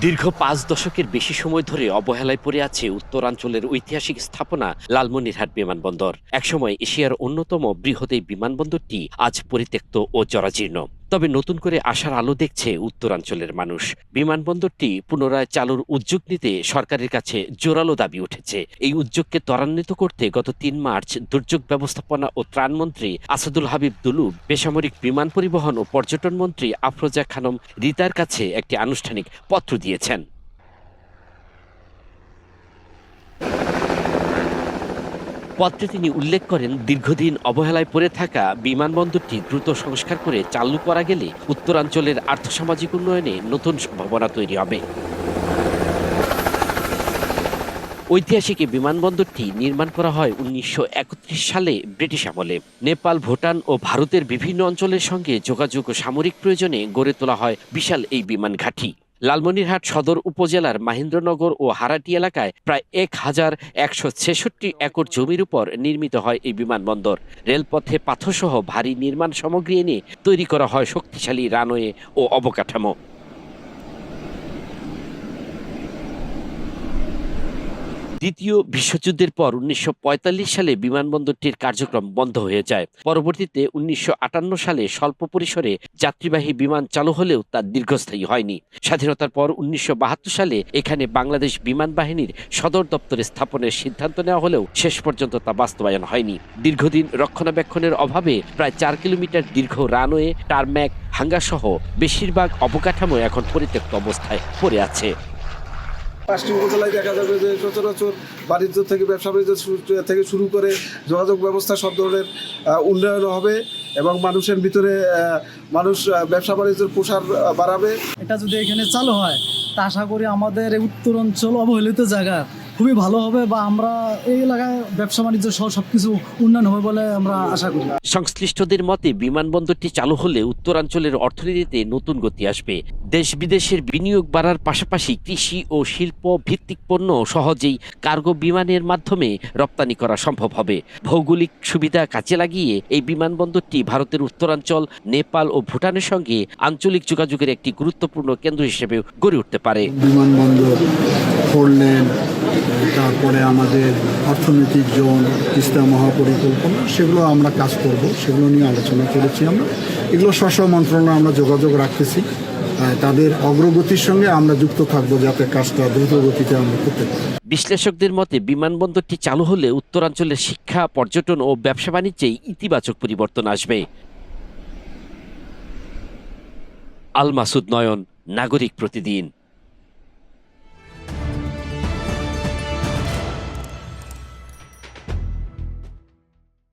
দীর্ঘ ৫ দশকের বেশি সময় ধরে অবহেলায় পড়ে আছে উত্তরাঞ্চলের ঐতিহাসিক স্থাপনা লালমনিরহাট বিমানবন্দর। একসময় এশিয়ার অন্যতম বৃহৎ এই বিমানবন্দরটি আজ পরিত্যক্ত ও জরাজীর্ণ। তবে নতুন করে আশার আলো দেখছে উত্তরাঞ্চলের মানুষ। বিমানবন্দরটি পুনরায় চালুর উদ্যোগ নিতে সরকারের কাছে জোরালো দাবি উঠেছে। এই উদ্যোগকে ত্বরান্বিত করতে গত ৩ মার্চ দুর্যোগ ব্যবস্থাপনা ও ত্রাণমন্ত্রী আসাদুল হাবিব দুলু, বেসামরিক বিমান পরিবহন ও পর্যটন মন্ত্রী আফরোজা খানম রিতার কাছে একটি আনুষ্ঠানিক পত্র দিয়েছেন। পত্রে তিনি উল্লেখ করেন, দীর্ঘদিন অবহেলায় পড়ে থাকা বিমানবন্দরটি দ্রুত সংস্কার করে চালু করা গেলে উত্তরাঞ্চলের আর্থসামাজিক উন্নয়নে নতুন সম্ভাবনা তৈরি হবে। ঐতিহাসিক এই বিমানবন্দরটি নির্মাণ করা হয় ১৯৩১ সালে ব্রিটিশ আমলে। নেপাল, ভুটান ও ভারতের বিভিন্ন অঞ্চলের সঙ্গে যোগাযোগ ও সামরিক প্রয়োজনে গড়ে তোলা হয় বিশাল এই বিমান ঘাঁটি। লালমনিরহাট সদর উপজেলার মাহেন্দ্রনগর ও হারাটি এলাকায় প্রায় ১,১৬৬ একর জমির উপর নির্মিত হয় এই বিমানবন্দর। রেলপথে পাথরসহ ভারী নির্মাণ সামগ্রী এনে তৈরি করা হয় শক্তিশালী রানওয়ে ও অবকাঠামো। দ্বিতীয় বিশ্বযুদ্ধের পর ১৯৪৫ সালে বিমানবন্দরটির কার্যক্রম বন্ধ হয়ে যায়। পরবর্তীতে ১৯৫৮ সালে স্বল্প পরিসরে যাত্রীবাহী বিমান চালু হলেও তা দীর্ঘস্থায়ী হয়নি। স্বাধীনতার পর ১৯৭২ সালে এখানে বাংলাদেশ বিমান বাহিনীর সদর দপ্তরে স্থাপনের সিদ্ধান্ত নেওয়া হলেও শেষ পর্যন্ত তা বাস্তবায়ন হয়নি। দীর্ঘদিন রক্ষণাবেক্ষণের অভাবে প্রায় ৪ কিলোমিটার দীর্ঘ রানওয়ে, টারম্যাক, হাঙ্গার সহ বেশিরভাগ অবকাঠামো এখন পরিত্যক্ত অবস্থায় পড়ে আছে। ৫টি উপজেলায় দেখা যাবে যে সচরাচর বাণিজ্য থেকে ব্যবসা বাণিজ্য থেকে শুরু করে যোগাযোগ ব্যবস্থা সব ধরনের উন্নয়ন হবে এবং মানুষের ভিতরে মানুষ ব্যবসা বাণিজ্যের প্রসার বাড়াবে। এটা যদি এখানে চালু হয় তা আশা করি আমাদের এই উত্তরাঞ্চল অবহেলিত জায়গা খুবই ভালো হবে বা আমরা এই এলাকায় ব্যবসা বাণিজ্য সহ সবকিছু উন্নয়ন হবে বলে আমরা আশা করি। সংশ্লিষ্টদের মতে বিমানবন্দরটি চালু হলে উত্তরাঞ্চলের অর্থনীতিতে নতুন গতি আসবে। দেশ বিদেশের বিনিয়োগ বাড়ার পাশাপাশি কৃষি ও শিল্প ভিত্তিক পণ্য সহজেই কার্গো বিমানের মাধ্যমে রপ্তানি করা সম্ভব হবে। ভৌগোলিক সুবিধা কাজে লাগিয়ে এই বিমানবন্দরটি ভারতের উত্তরাঞ্চল, নেপাল ও ভুটানের সঙ্গে আঞ্চলিক যোগাযোগের একটি গুরুত্বপূর্ণ কেন্দ্র হিসেবে গড়ে উঠতে পারে। বিমানবন্দর, ফোর লেন, তারপরে আমাদের অর্থনৈতিক জোন, তিস্তা মহাপরিকল্পনা, সেগুলো আমরা কাজ করব, সেগুলো নিয়ে আলোচনা করেছি। আমরা এগুলো স্ব মন্ত্রণালয়ে আমরা যোগাযোগ রাখতেছি, তাদের অগ্রগতির সঙ্গে আমরা যুক্ত থাকবো যাতে কাজটা দ্রুত গতিতে আমরা করতে পারি। বিশ্লেষকদের মতে বিমানবন্দরটি চালু হলে উত্তরাঞ্চলের শিক্ষা, পর্যটন ও ব্যবসা বাণিজ্যে ইতিবাচক পরিবর্তন আসবে। আল মাসুদ নয়ন, নাগরিক প্রতিদিন।